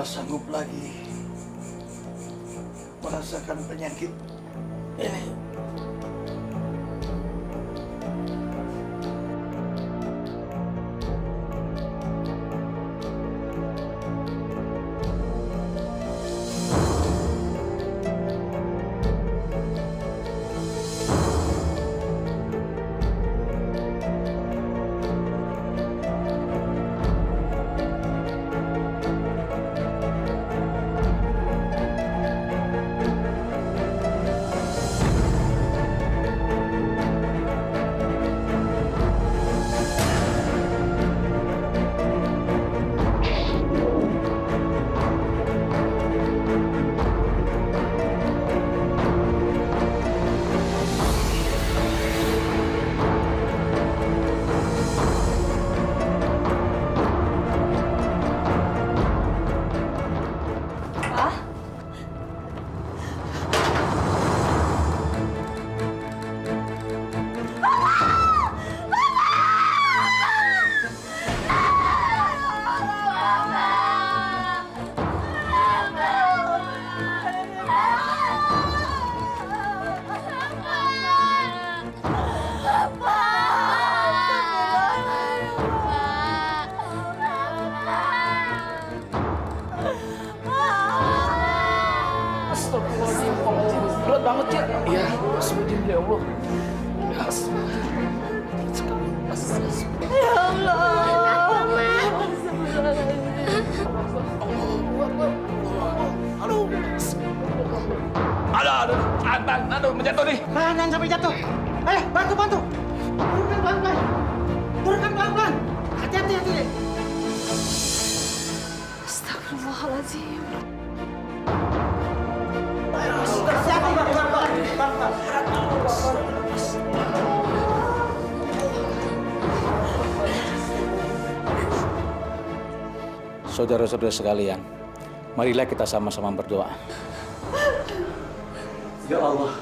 sudah sanggup lagi merasakan penyakit ini. Astagfirullahaladzim, berat banget ya. Iya, astagfirullahaladzim ya Allah. Ya Allah. Aduh. Aduh, menjatuh nih. Jangan sampai jatuh. Ayo, bantu. Turunkan pelan-pelan. Turunkan pelan-pelan. Hati-hati. Astagfirullahaladzim. Saudara-saudara sekalian, marilah kita sama-sama berdoa. Ya Allah,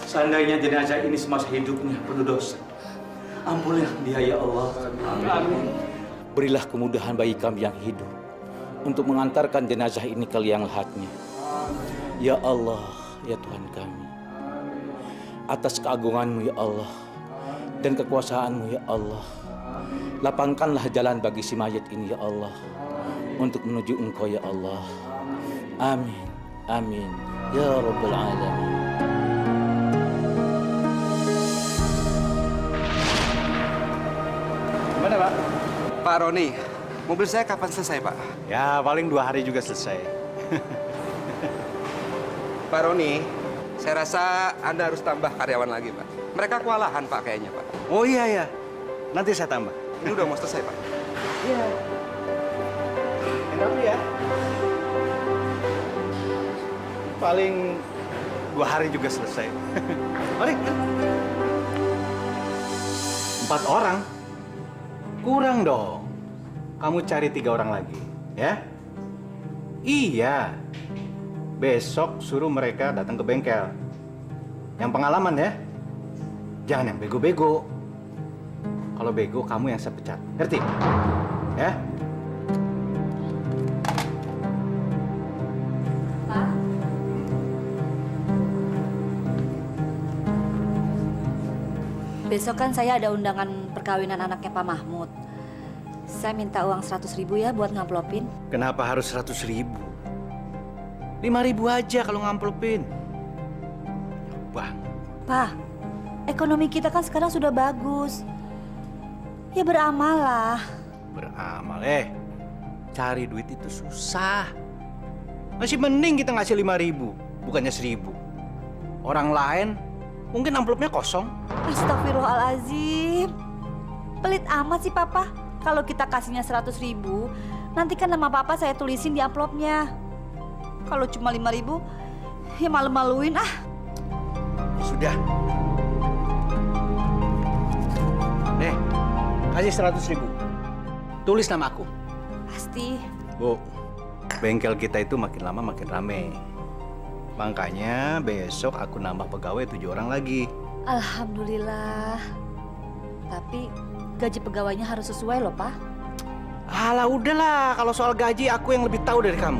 seandainya jenazah ini semasa hidupnya penuh dosa, ampunilah dia ya Allah. Amin. Berilah kemudahan bagi kami yang hidup untuk mengantarkan jenazah ini ke liang lahatnya. Ya Allah, ya Tuhan kami, atas keagungan-Mu ya Allah dan kekuasaan-Mu ya Allah, lapangkanlah jalan bagi si mayat ini ya Allah untuk menuju Engkau ya Allah. Amin, amin, ya Rabbal Alamin. Gimana, Pak? Pak Roni, mobil saya kapan selesai, Pak? Ya, paling 2 hari juga selesai. Pak Roni, saya rasa Anda harus tambah karyawan lagi, Pak. Mereka kewalahan, Pak, kayaknya, Pak. Oh iya. Nanti saya tambah. Ini udah mau selesai, Pak. Iya. Enak ya. Paling 2 hari juga selesai. Mari. 4 orang? Kurang dong. Kamu cari 3 orang lagi, ya? Iya. Besok suruh mereka datang ke bengkel. Yang pengalaman ya. Jangan yang bego-bego. Kalau bego, kamu yang saya pecat. Ngerti? Ya? Pak? Besok kan saya ada undangan perkawinan anaknya Pak Mahmud. Saya minta uang 100.000 ya buat ngamplopin. Kenapa harus 100.000? 5.000 aja kalau ngamplopin. Bang. Pak, ekonomi kita kan sekarang sudah bagus. Ya beramal lah. Beramal, cari duit itu susah. Masih mending kita ngasih 5.000, bukannya 1.000. Orang lain mungkin amplopnya kosong. Astagfirullahaladzim. Pelit amat sih Papa. Kalau kita kasihnya 100.000, nanti kan nama Papa saya tulisin di amplopnya. Kalau cuma 5.000, ya malu-maluin ah. Sudah. Nih, kasih 100.000. Tulis nama aku. Pasti. Bu, bengkel kita itu makin lama makin rame. Makanya besok aku nambah pegawai 7 orang lagi. Alhamdulillah. Tapi gaji pegawainya harus sesuai loh, Pak. Alah udahlah, kalau soal gaji aku yang lebih tahu dari kamu.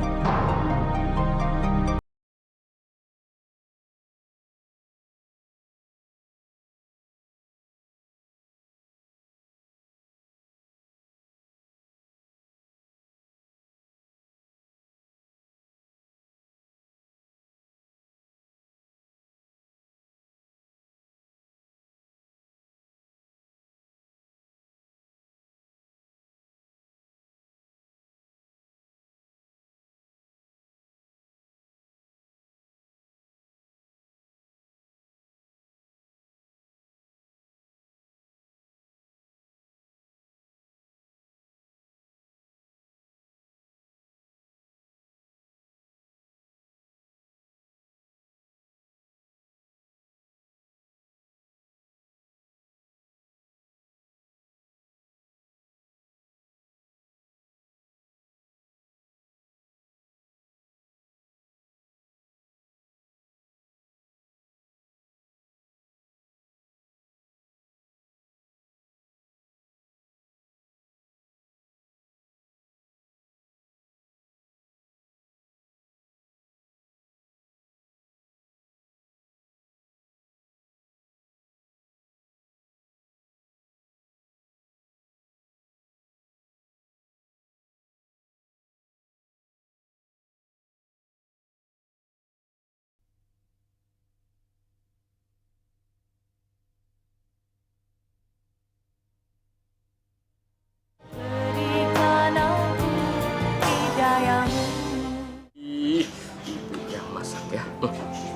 Ih, ibu yang masak ya.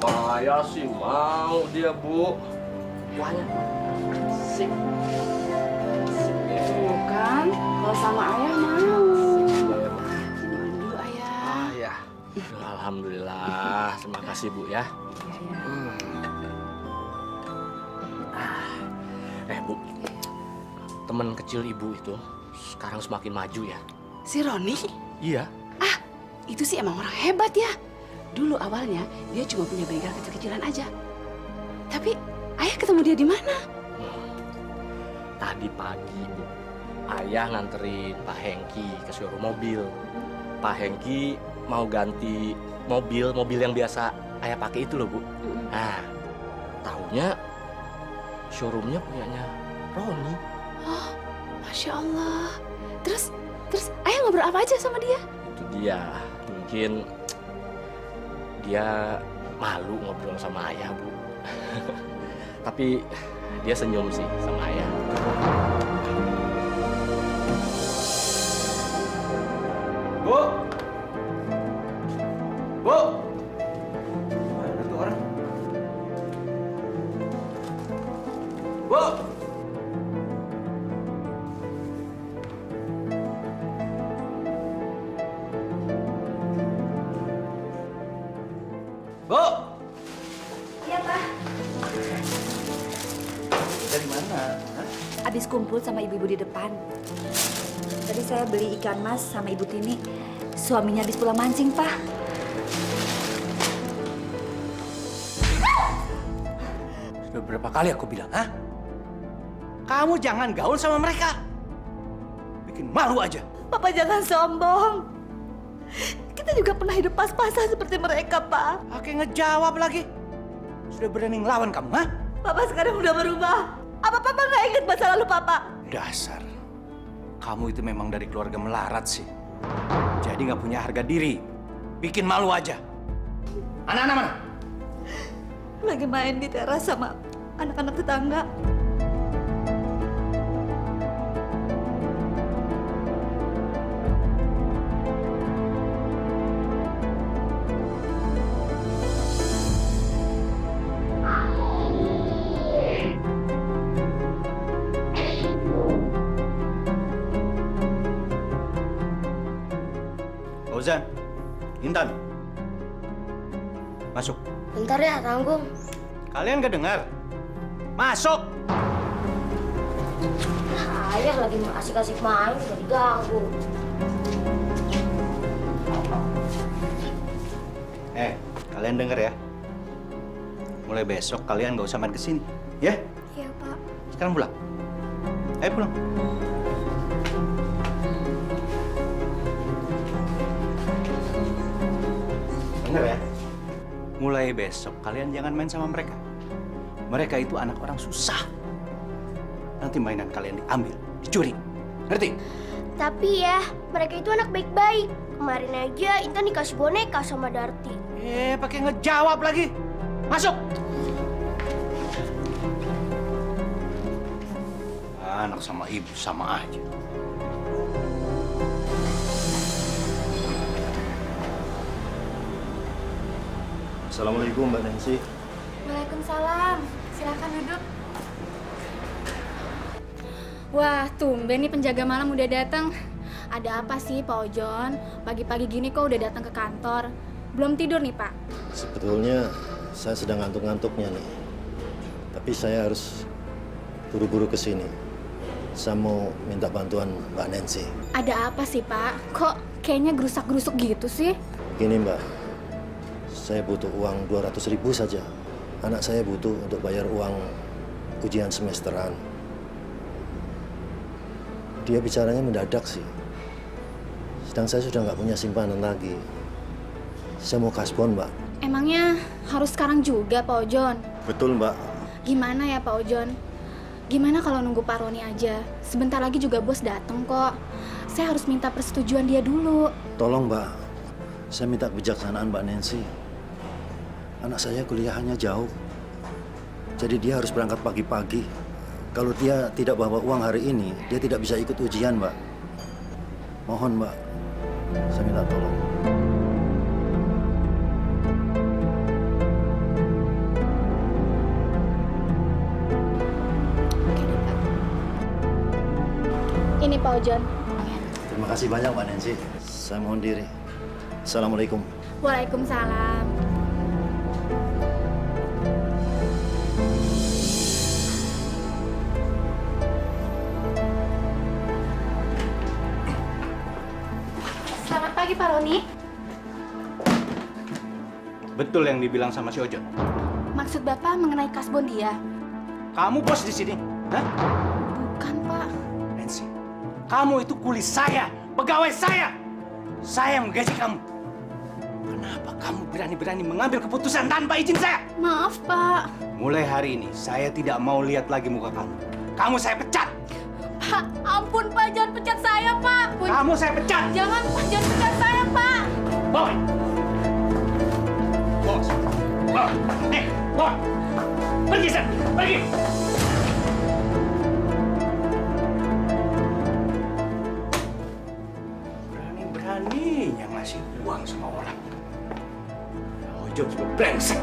Saya sih mau dia, Bu. Kuahnya sip. Bukan, kalau sama ayah mau. Minuman dulu ayah. Ah ya. Alhamdulillah. Terima kasih, Bu ya. Bu. Teman kecil ibu itu sekarang semakin maju ya. Si Roni? Iya. Ah, itu sih emang orang hebat ya. Dulu awalnya dia cuma punya bengkel kecil-kecilan aja. Tapi ayah ketemu dia di mana? Tadi pagi, Bu. Ayah nganterin Pak Hengki ke showroom mobil. Pak Hengki mau ganti mobil yang biasa ayah pakai itu loh, Bu. Nah, taunya showroomnya punyanya Roni. Oh, Masya Allah. Terus ayah ngobrol apa aja sama dia? Itu dia. Mungkin dia malu ngobrol sama ayah, Bu. Tapi dia senyum sih sama ayah. Bu! Bu! Mana tuh orang? Bu! Bu! Iya, Pak. Dari mana? Hah? Abis kumpul sama ibu-ibu di depan. Tadi saya beli ikan mas sama Ibu Tini. Suaminya habis pulang mancing, Pak. Sudah berapa kali aku bilang, hah? Kamu jangan gaul sama mereka. Bikin malu aja. Papa jangan sombong. Kita juga pernah hidup pas-pasan seperti mereka, Pak. Pakai ngejawab lagi. Sudah berani ngelawan kamu, hah? Papa sekarang udah berubah. Apa Papa nggak ingat masa lalu Papa? Dasar. Kamu itu memang dari keluarga melarat sih. Jadi nggak punya harga diri. Bikin malu aja. Anak-anak mana? Lagi main di teras sama anak-anak tetangga. Fauzan, Intan, masuk. Bentar ya, tanggung. Kalian gak dengar? Masuk! Ayah lagi asik-asik main, udah diganggu. Kalian denger ya. Mulai besok kalian gak usah main kesini, ya? Iya, Pak. Sekarang pulang. Ayo pulang. Dengar ya. Mulai besok kalian jangan main sama mereka. Mereka itu anak orang susah. Nanti mainan kalian diambil, dicuri. Ngerti? Tapi ya, mereka itu anak baik-baik. Kemarin aja Intan dikasih boneka sama Darti. Pakai ngejawab lagi. Masuk. Anak sama ibu sama aja. Assalamualaikum Mbak Nancy. Waalaikumsalam. Silakan duduk. Wah, tumben nih penjaga malam udah datang. Ada apa sih Pak Ojon? Pagi-pagi gini kok udah datang ke kantor? Belum tidur nih Pak? Sebetulnya saya sedang ngantuk-ngantuknya nih. Tapi saya harus buru-buru ke sini. Saya mau minta bantuan Mbak Nancy. Ada apa sih Pak? Kok kayaknya gerusak-gerusuk gitu sih? Gini Mbak, saya butuh uang 200.000 saja. Anak saya butuh untuk bayar uang ujian semesteran. Dia bicaranya mendadak sih. Sedang saya sudah nggak punya simpanan lagi. Saya mau kasbon, Mbak. Emangnya harus sekarang juga Pak Ojon? Betul, Mbak. Gimana ya Pak Ojon? Gimana kalau nunggu Pak Roni aja? Sebentar lagi juga bos datang kok. Saya harus minta persetujuan dia dulu. Tolong, Mbak. Saya minta kebijaksanaan Mbak Nancy. Anak saya kuliahnya jauh. Jadi dia harus berangkat pagi-pagi. Kalau dia tidak bawa uang hari ini, dia tidak bisa ikut ujian, Mbak. Mohon, Mbak. Saya minta tolong. Ini Pak Ojon. Terima kasih banyak, Mbak Nancy. Saya mohon diri. Assalamualaikum. Waalaikumsalam. Selamat pagi Pak Roni. Betul yang dibilang sama si Ojon. Maksud Bapak mengenai kasbon dia? Kamu bos di sini, hah? Bukan Pak. Nancy, kamu itu kuli saya, pegawai saya. Saya yang menggaji kamu. Kenapa kamu berani-berani mengambil keputusan tanpa izin saya? Maaf Pak. Mulai hari ini, saya tidak mau lihat lagi muka kamu. Kamu saya pecat. Pak, ampun Pak, jangan pecat saya Pak. Kamu saya pecat. Jangan Pak, jangan pecat saya Pak. Boy. Bos. Boy. Boy. Pergi sana, pergi. Berani-beraninya ngasih uang sama orang. Ojo juga brengsek.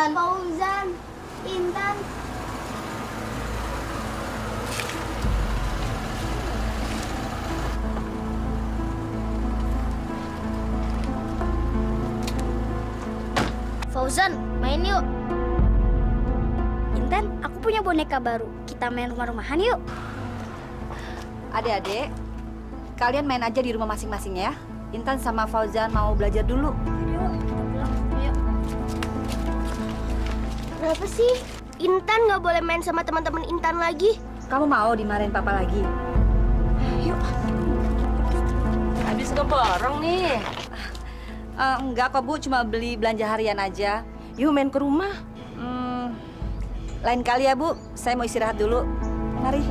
Fauzan, Intan. Fauzan, main yuk. Intan, aku punya boneka baru. Kita main rumah-rumahan yuk. Adik-adik, kalian main aja di rumah masing-masing ya. Intan sama Fauzan mau belajar dulu. Yuk, kita pulang. Yuk. Kenapa sih? Intan nggak boleh main sama teman-teman Intan lagi. Kamu mau dimarahin papa lagi? Yuk. Habis ngeborong nih. Enggak kok Bu, cuma beli belanja harian aja. Yuk main ke rumah. Lain kali ya Bu, saya mau istirahat dulu. Mari.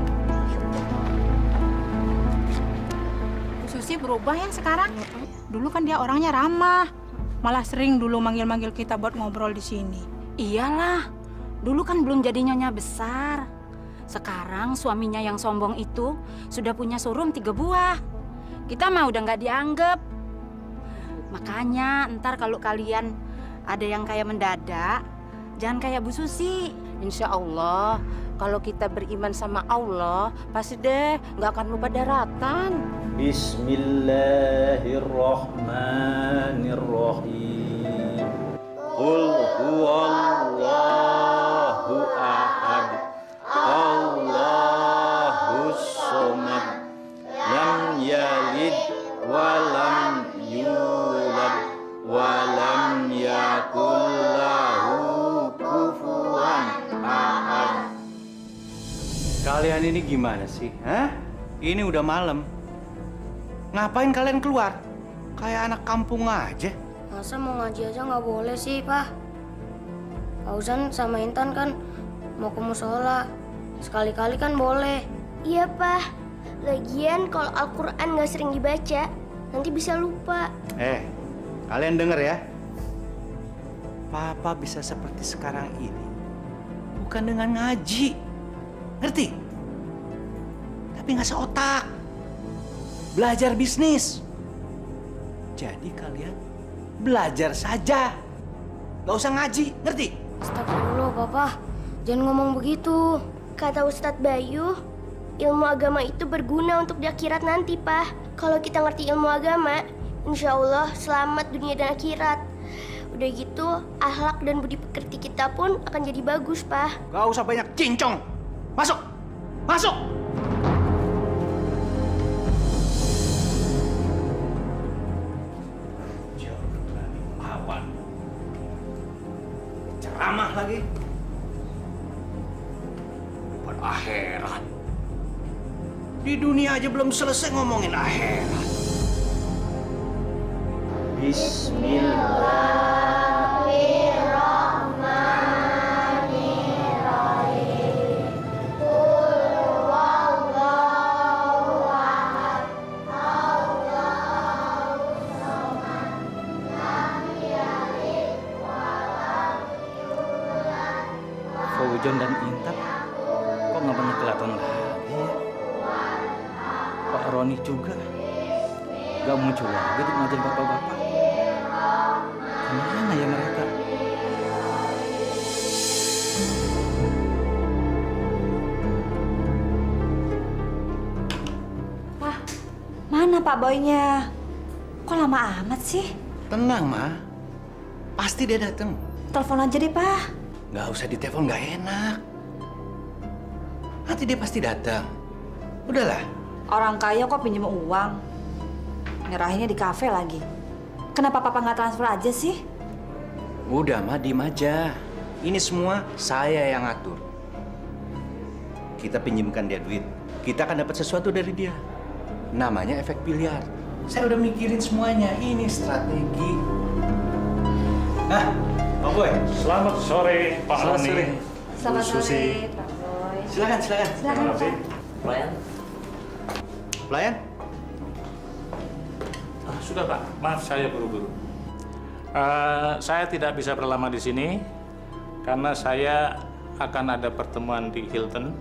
Bu Susi berubah ya sekarang. Dulu kan dia orangnya ramah. Malah sering dulu manggil-manggil kita buat ngobrol di sini. Iyalah, dulu kan belum jadi nyonya besar. Sekarang suaminya yang sombong itu sudah punya showroom 3 buah. Kita mah udah nggak dianggap. Makanya ntar kalau kalian ada yang kayak mendadak, jangan kayak Bu Susi. Insya Allah, kalau kita beriman sama Allah, pasti deh nggak akan lupa daratan. Bismillahirrahmanirrahim. Qul huwallahu ahad. Allahus samad. Lam yalid Kalian ini gimana sih? Hah? Ini udah malam. Ngapain kalian keluar? Kayak anak kampung aja. Masa mau ngaji aja nggak boleh sih, Pak? Fauzan sama Intan kan mau ke musola. Sekali-kali kan boleh. Iya, Pak. Lagian kalau Al-Quran nggak sering dibaca, nanti bisa lupa. Kalian denger ya. Papa bisa seperti sekarang ini bukan dengan ngaji. Ngerti? Tapi nggak seotak. Belajar bisnis. Jadi kalian belajar saja. Nggak usah ngaji, ngerti? Astagfirullah, Papa. Jangan ngomong begitu. Kata Ustadz Bayu, ilmu agama itu berguna untuk di akhirat nanti, Pak. Kalau kita ngerti ilmu agama, insya Allah selamat dunia dan akhirat. Udah gitu, akhlak dan budi pekerti kita pun akan jadi bagus, Pak. Gak usah banyak cincong. Masuk! Masuk! Jangan berani melawan. Ceramah lagi. Bukan akhirat. Di dunia aja belum selesai ngomongin akhirat. Fauzan dan Intan kok nggak pernah kelihatan lagi ya? Pak Roni juga nggak muncul lagi di pengajian bapak-bapak. Kemana ya mereka? Pak, mana Pak Boynya? Kok lama amat sih? Tenang, Ma. Pasti dia datang. Telepon aja deh, Pak. Nggak usah ditelepon, nggak enak. Nanti dia pasti datang. Udahlah. Orang kaya kok pinjam uang? Nyerahinnya di kafe lagi. Kenapa Papa nggak transfer aja sih? Udah, Ma, diem aja. Ini semua saya yang atur. Kita pinjamkan dia duit. Kita akan dapat sesuatu dari dia. Namanya efek biliar. Saya udah mikirin semuanya. Ini strategi. Nah, Pak Boy. Selamat sore, Pak Selamat Roni. sore. Selamat Bu Susi. sore, Pak Boy. Silakan. Silakan, Pak. Pelayan? Pelayan? Sudah, Pak. Maaf, saya buru-buru. Saya tidak bisa berlama di sini karena saya akan ada pertemuan di Hilton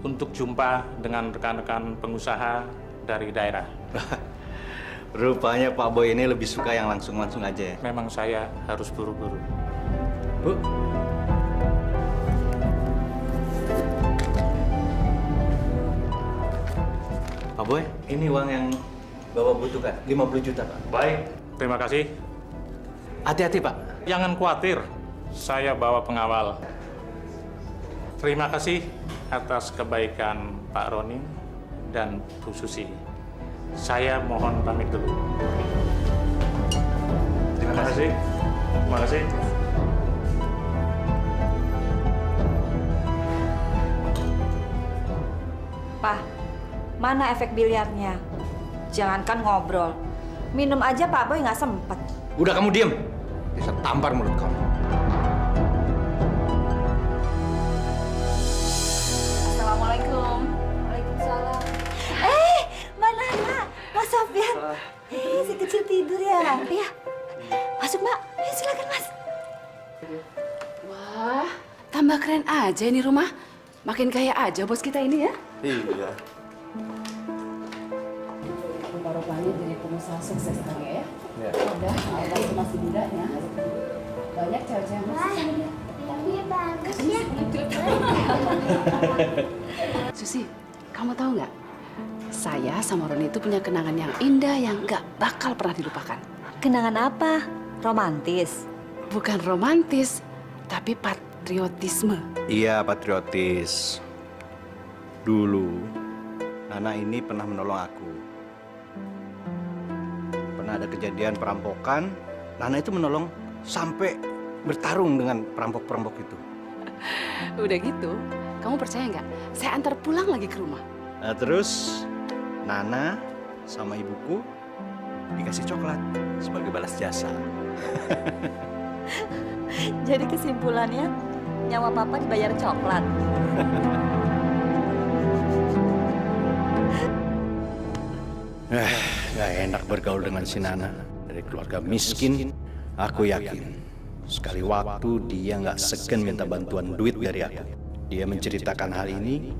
untuk jumpa dengan rekan-rekan pengusaha dari daerah. Rupanya Pak Boy ini lebih suka yang langsung-langsung aja ya? Memang saya harus buru-buru. Bu. Pak Boy, ini uang yang Bapak butuhkan, 50 juta, Pak. Baik, terima kasih. Hati-hati, Pak. Jangan khawatir, saya bawa pengawal. Terima kasih atas kebaikan Pak Roni dan Bu Susi. Saya mohon pamit dulu. Terima kasih. Terima kasih. Pak, mana efek biliarnya? Jangankan ngobrol. Minum aja Pak Boy nggak sempet. Udah, kamu diem. Bisa tampar mulut kamu. Assalamualaikum. Waalaikumsalam. Mbak Nana, Mas Sofyan. Si kecil tidur ya? Iya. Masuk, Mbak. Silakan, Mas. Wah, tambah keren aja ini rumah. Makin kaya aja bos kita ini ya. Iya. Rupa-rupanya jadi pengusaha sukses sekarang ya. Ya. Udah, waktu masih muda ya. Banyak cewek-cewek yang masih sama dia. Iya, bagus ya. Susi, kamu tahu nggak? Saya sama Roni itu punya kenangan yang indah yang nggak bakal pernah dilupakan. Kenangan apa? Romantis? Bukan romantis, tapi patriotisme. Iya, patriotis. Dulu, Nana ini pernah menolong aku. Pernah ada kejadian perampokan, Nana itu menolong sampai bertarung dengan perampok-perampok itu. Udah gitu, kamu percaya nggak? Saya antar pulang lagi ke rumah. Nah, terus Nana sama ibuku dikasih coklat sebagai balas jasa. Jadi kesimpulannya, nyawa papa dibayar coklat. Gak enak bergaul dengan si Nana. Dari keluarga miskin, aku yakin sekali waktu dia nggak segan minta bantuan duit dari aku. Dia menceritakan hal ini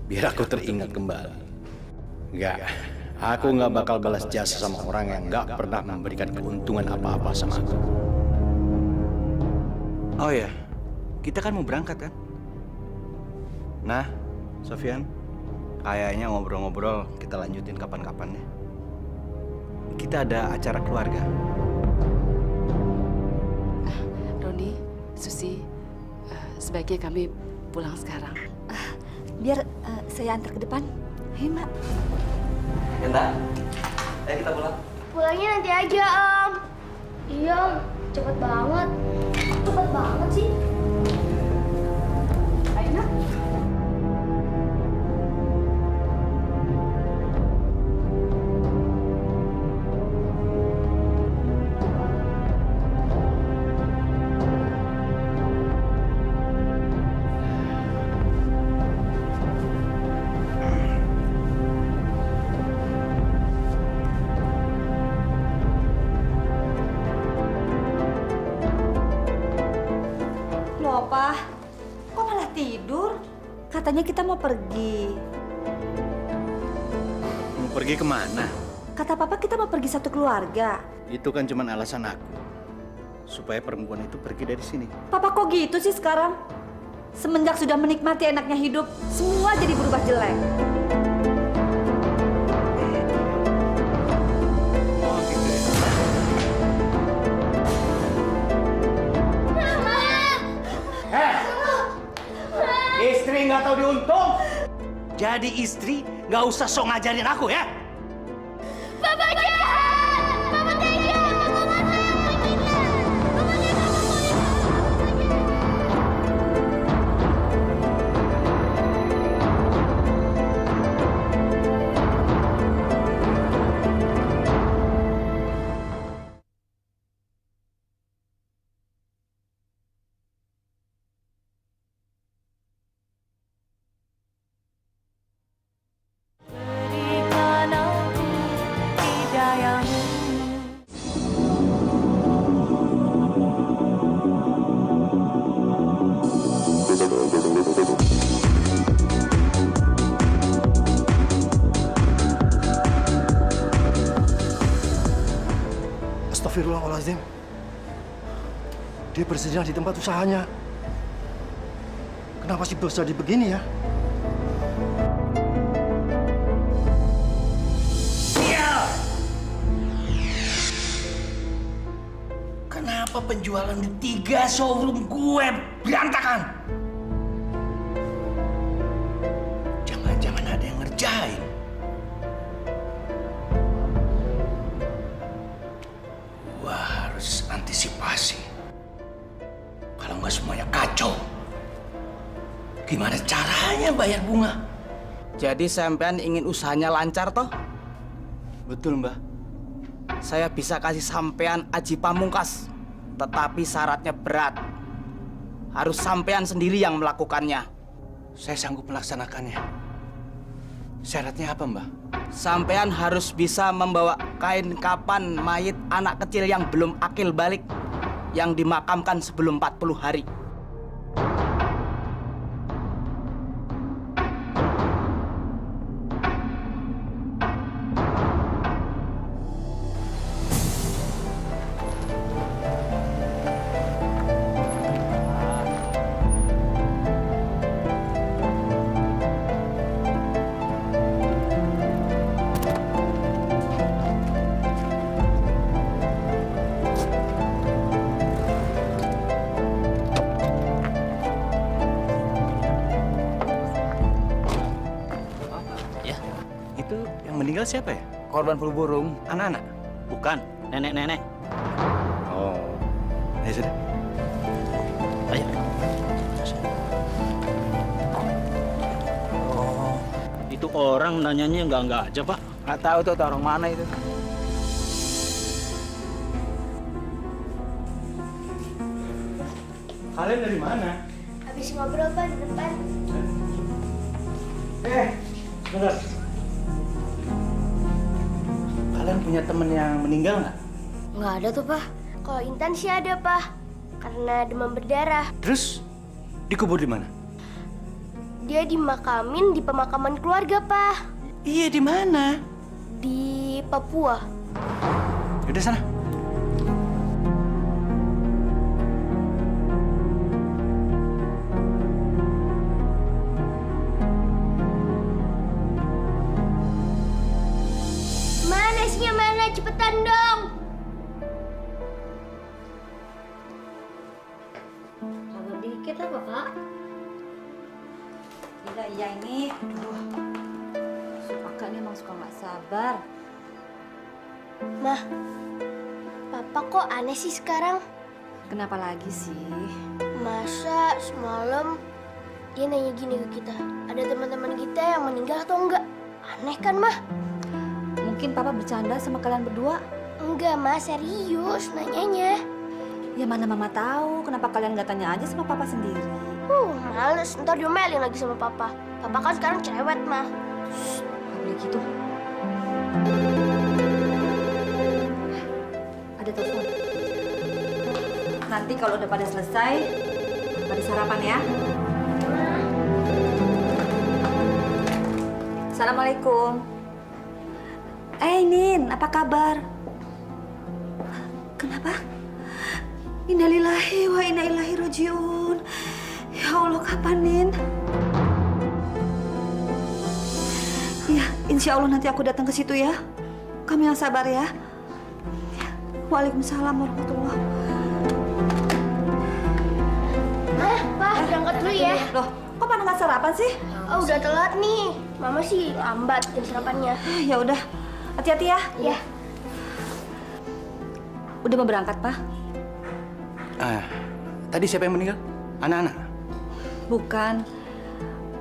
biar aku teringat kembali. Nggak, aku nggak bakal balas jasa sama orang yang nggak pernah memberikan keuntungan apa-apa sama aku. Oh ya, kita kan mau berangkat kan? Nah, Sofian, kayaknya ngobrol-ngobrol kita lanjutin kapan-kapan ya. Kita ada acara keluarga. Roni, Susi, sebaiknya kami pulang sekarang. Biar saya antar ke depan. Ayo, Mbak. Genta, ayo kita pulang. Pulangnya nanti aja, Om. Iya, Om. Cepet banget. Cepet banget sih. Ayo, Nak. Loh, Pak. Kok malah tidur? Katanya kita mau pergi. Mau pergi kemana? Kata Papa kita mau pergi satu keluarga. Itu kan cuma alasan aku. Supaya perempuan itu pergi dari sini. Papa kok gitu sih sekarang? Semenjak sudah menikmati enaknya hidup, semua jadi berubah jelek. Oh gitu ya. Istri nggak tahu diuntung. Jadi istri nggak usah sok ngajarin aku ya. Papa jahat! Papa tega! Papa mati! Astagfirullahaladzim. Dia bersedia di tempat usahanya. Kenapa sih bos jadi begini ya? Kenapa penjualan di 3 showroom gue berantakan? Jangan-jangan ada yang ngerjain. Wah, harus antisipasi. Kalau nggak semuanya kacau, gimana caranya bayar bunga? Jadi sampean ingin usahanya lancar toh? Betul, Mbah. Saya bisa kasih sampean aji pamungkas, tetapi syaratnya berat. Harus sampean sendiri yang melakukannya. Saya sanggup melaksanakannya. Syaratnya apa, Mbah? Sampean harus bisa membawa kain kapan mayit anak kecil yang belum akil balik, yang dimakamkan sebelum 40 hari. Itu yang meninggal siapa ya? Korban flu burung. Anak-anak? Bukan, nenek-nenek. Oh, ya sudah. Ayo. Tuh orang nanyanya enggak aja, Pak. Nggak tahu tuh orang mana itu. Kalian dari mana? Habis ngobrol Pak di depan. Dengar. Kalian punya temen yang meninggal nggak? Nggak ada tuh Pak. Kalau Intan sih ada Pak. Karena demam berdarah. Terus dikubur di mana? Dia dimakamin di pemakaman keluarga Pak. Iya, di mana? Di Papua. Udah sana. Mana isinya mana? Cepetan dong. Sabar dikit lah Bapak. Iya ini. Aduh. Kakak ini emang suka nggak sabar. Mah, Papa kok aneh sih sekarang? Kenapa lagi sih? Masa semalam dia nanya gini ke kita, ada teman-teman kita yang meninggal atau enggak? Aneh kan, Mah? Mungkin Papa bercanda sama kalian berdua? Enggak, Mah, serius nanyanya. Ya mana Mama tahu, kenapa kalian nggak tanya aja sama Papa sendiri? Males, ntar diomelin lagi sama Papa. Papa kan sekarang cerewet, Mah. Nggak boleh gitu. Ada telepon. Nanti kalau udah pada selesai, pada sarapan ya. Assalamualaikum. Nin, apa kabar? Kenapa? Innalillahi wa inna ilaihi rajiun. Ya Allah, kapan, Nin? Ya, insya Allah nanti aku datang ke situ ya. Kamu yang sabar ya. Waalaikumsalam warahmatullahi. Pak, berangkat dulu ya. Loh, kok pada nggak sarapan sih? Oh, udah telat nih. Mama sih lambat jam sarapannya. Ya udah, hati-hati ya. Ya. Udah mau berangkat, Pak? Tadi siapa yang meninggal? Anak-anak? Bukan.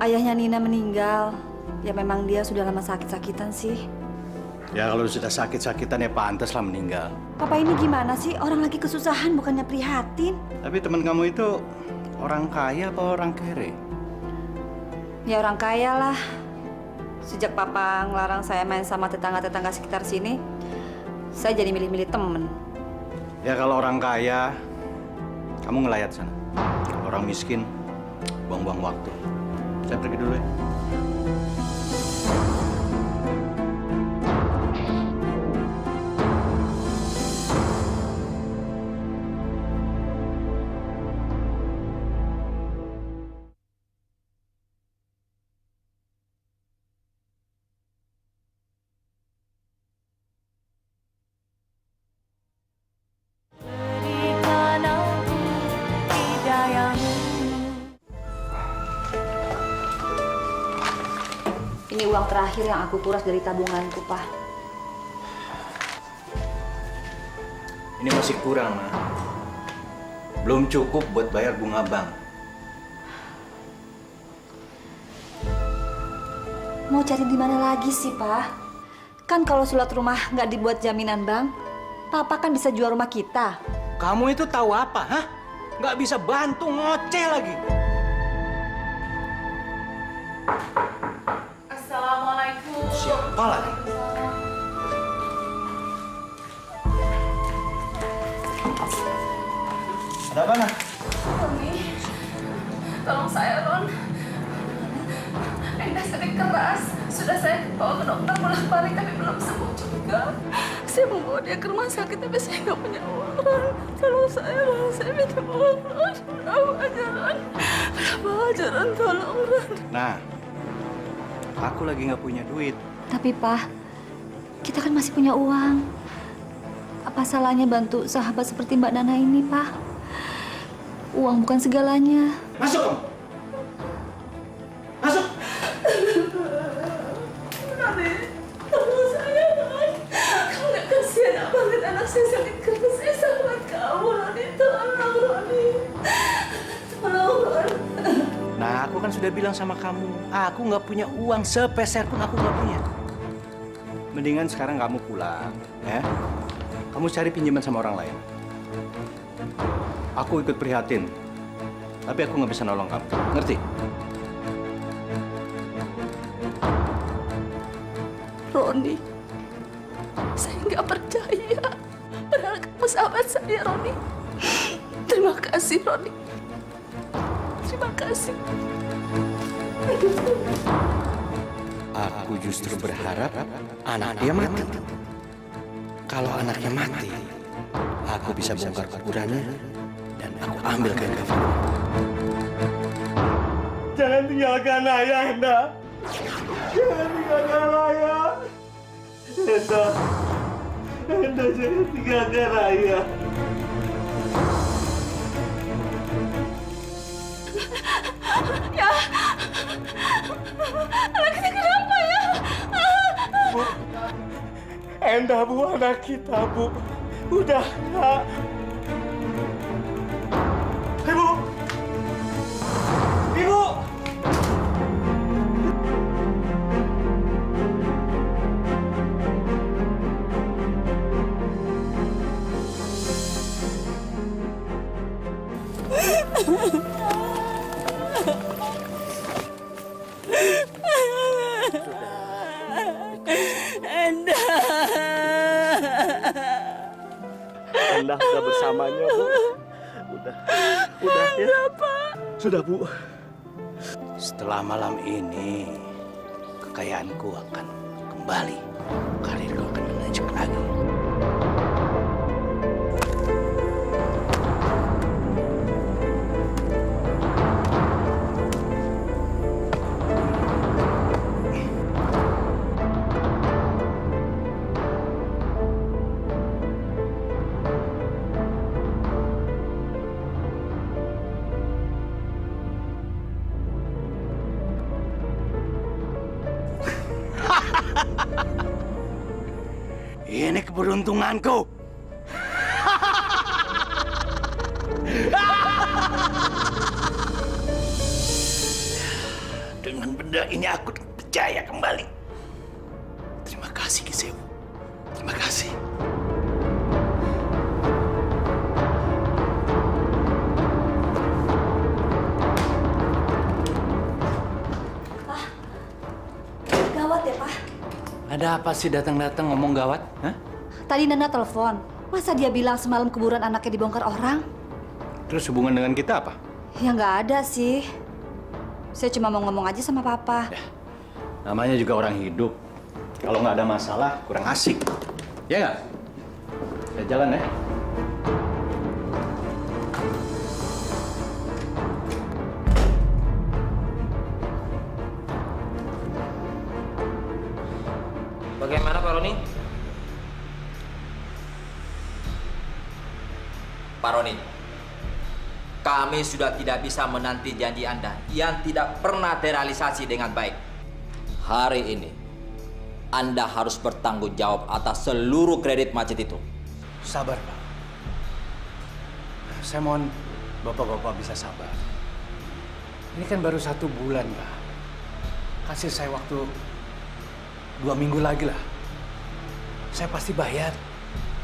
Ayahnya Nina meninggal. Ya memang dia sudah lama sakit-sakitan sih. Ya kalau sudah sakit-sakitan ya pantas lah meninggal. Papa ini gimana sih? Orang lagi kesusahan bukannya prihatin. Tapi teman kamu itu orang kaya apa orang kere? Ya orang kaya lah. Sejak Papa ngelarang saya main sama tetangga-tetangga sekitar sini, saya jadi milih-milih temen. Ya kalau orang kaya, kamu ngelayat sana. Kalau orang miskin, buang-buang waktu. Saya pergi dulu ya. Ini uang terakhir yang aku kuras dari tabunganku, Pak. Ini masih kurang, Ma. Belum cukup buat bayar bunga bank. Mau cari di mana lagi sih, Pak? Kan kalau surat rumah nggak dibuat jaminan bank, Papa kan bisa jual rumah kita. Kamu itu tahu apa, hah? Nggak bisa bantu, ngoceh lagi. Assalamualaikum. Siapa lagi? Ada apa, Nah? Tommy, tolong saya, Ron. Enda sakit keras. Sudah saya bawa ke dokter bolak-balik tapi belum sembuh juga. Saya mau bawa dia ke rumah sakit tapi saya nggak punya uang, Ron. Tolong saya minta uang, Ron. Berapa aja, Ron? Berapa aja, Ron? Tolong, Ron. Nah, aku lagi nggak punya duit. Tapi, Pak, kita kan masih punya uang. Apa salahnya bantu sahabat seperti Mbak Nana ini, Pak? Uang bukan segalanya. Masuk kamu. Masuk. Rani, tolong saya, Ron. Kamu nggak kasihan banget anak saya sakit keras. Saya sahabat kamu, Rani. Tolong, Rani. Tolong, Ron. Nah, aku Aku kan sudah bilang sama kamu, aku nggak punya uang sepeser pun aku nggak punya. Mendingan sekarang kamu pulang, ya. Kamu cari pinjaman sama orang lain. Aku ikut prihatin, tapi aku nggak bisa nolong kamu. Ngerti? Roni, saya nggak percaya. Padahal kamu sahabat saya, Roni. Terima kasih, Roni. Terima kasih. Aku justru berharap anak dia mati. Kalau anaknya mati, aku bisa bongkar kuburannya dan aku ambil kain kafan. Jangan tinggalkan ayah, Enda. Jangan tinggalkan ayah. Enda. Enda, jangan tinggalkan ayah. Ya, anak kita kenapa ya? Bu, Enda, Bu, anak kita, Bu. Udah, Kak. Ibu! Ibu! Enda sudah bersamanya, Bu. Udah ya. Sudah, Bu. Setelah malam ini, kekayaanku akan kembali. Karirku akan menanjak lagi. Ini keberuntunganku. Dengan benda ini aku percaya kembali. Terima kasih, Kisewu. Terima kasih. Gawat ya, Pak. Ada apa sih datang-datang ngomong gawat? Hah? Tadi Nana telepon. Masa dia bilang semalam kuburan anaknya dibongkar orang? Terus hubungan dengan kita apa? Ya nggak ada sih. Saya cuma mau ngomong aja sama Papa. Namanya juga orang hidup. Kalau nggak ada masalah, kurang asik. Ya nggak? Kita jalan ya. Bagaimana Pak Roni? Pak Roni, kami sudah tidak bisa menanti janji Anda yang tidak pernah terrealisasi dengan baik. Hari ini, Anda harus bertanggung jawab atas seluruh kredit macet itu. Sabar, Pak. Saya mohon Bapak-Bapak bisa sabar. Ini kan baru 1 bulan, Pak. Kasih saya waktu 2 minggu lagi lah. Saya pasti bayar.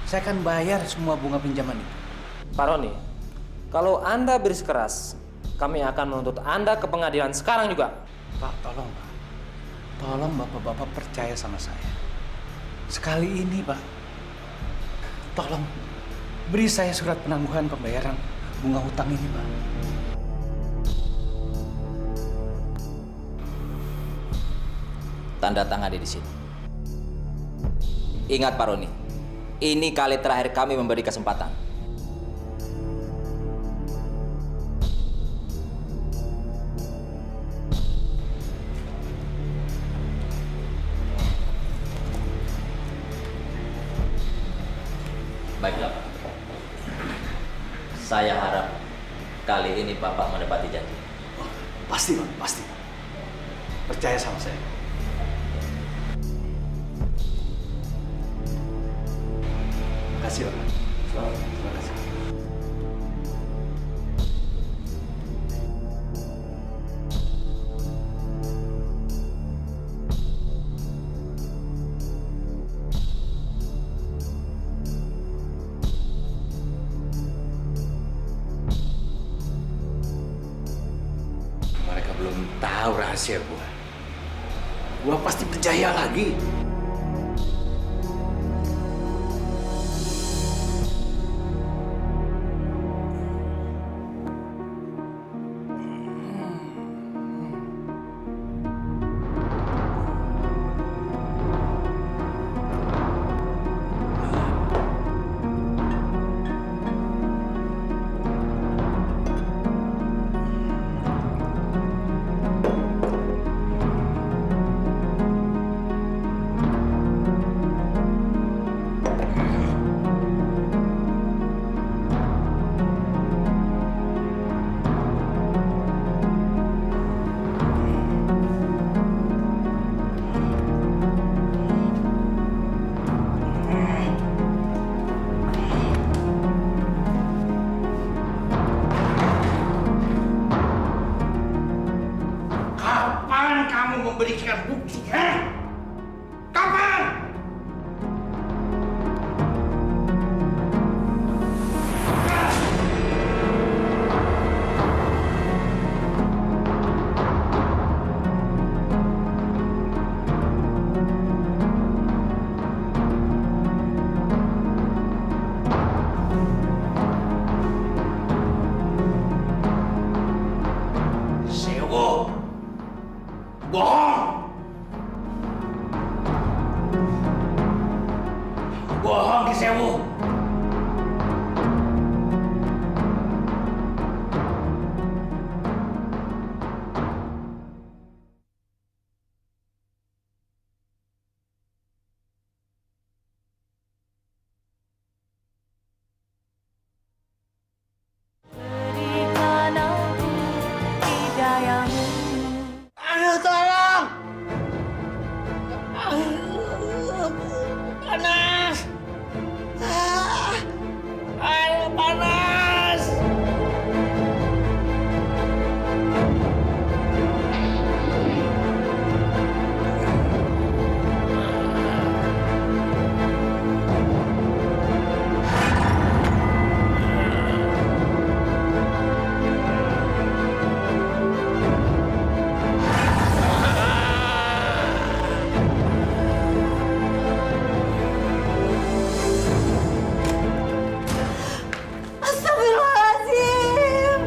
Saya akan bayar semua bunga pinjaman itu. Pak Roni, kalau Anda bersikeras, kami akan menuntut Anda ke pengadilan sekarang juga. Pak, tolong, Pak. Tolong Bapak-Bapak percaya sama saya. Sekali ini, Pak. Tolong beri saya surat penangguhan pembayaran bunga hutang ini, Pak. Tanda tangan di sini. Ingat Pak Roni, ini kali terakhir kami memberi kesempatan. Baiklah Pak. Saya harap kali ini Bapak menepati janji. Pasti, Pak. Pasti. Percaya sama saya. Terima kasih, Pak. Terima kasih. belum tahu rahasia gua. Gua pasti berjaya lagi. Kapan kamu memberikan bukti, ha? Kapan? Sewo. Bohong! Bohong, Ki Sewu! Aduh, tolong! Panas! Air panas! Astagfirullahaladzim.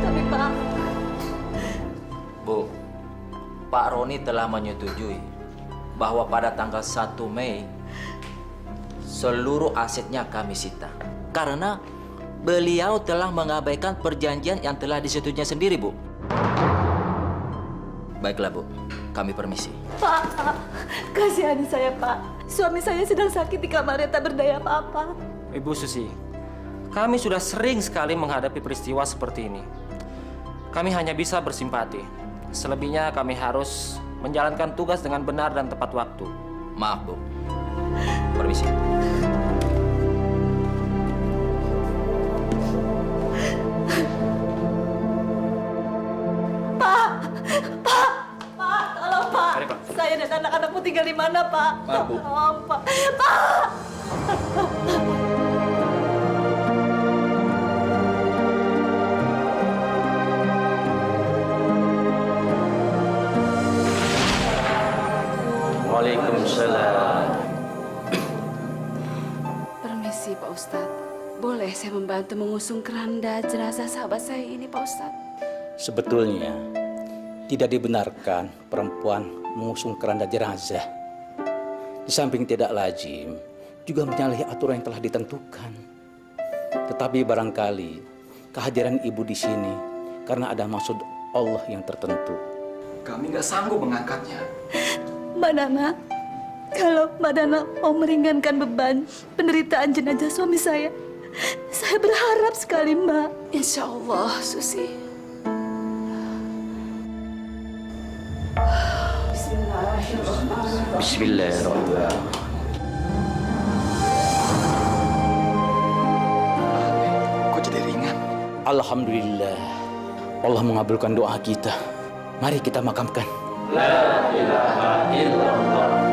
Tapi Pak, Bu, Pak Roni telah menyetujui bahwa pada tanggal 1 Mei seluruh asetnya kami sita. Karena beliau telah mengabaikan perjanjian yang telah disetujuinya sendiri, Bu. Baiklah, Bu. Kami permisi. Pak, kasihani saya Pak. Suami saya sedang sakit di kamarnya, tak berdaya apa-apa. Ibu Susi, kami sudah sering sekali menghadapi peristiwa seperti ini. Kami hanya bisa bersimpati. Selebihnya kami harus menjalankan tugas dengan benar dan tepat waktu. Maaf, Bu. Permisi. Pak, tolong Pak. Saya dan anak-anakmu tinggal di mana Pak? Maaf, Bu. Tolong Pak. Pak. Waalaikumsalam. Permisi Pak Ustadz. Boleh saya membantu mengusung keranda jenazah sahabat saya ini Pak Ustadz? Sebetulnya tidak dibenarkan perempuan mengusung keranda jenazah. Di samping tidak lazim, juga menyalahi aturan yang telah ditentukan. Tetapi barangkali kehadiran ibu di sini karena ada maksud Allah yang tertentu. kami nggak sanggup mengangkatnya. Mbak Nana, kalau Mbak Nana mau meringankan beban penderitaan jenazah suami saya berharap sekali, Mbak. Insya Allah, Susi. Bismillahirrahmanirrahim. Bismillahirrahmanirrahim. Kok jadi ringan? Alhamdulillah, Allah mengabulkan doa kita. Mari kita makamkan. La ilaha illallah.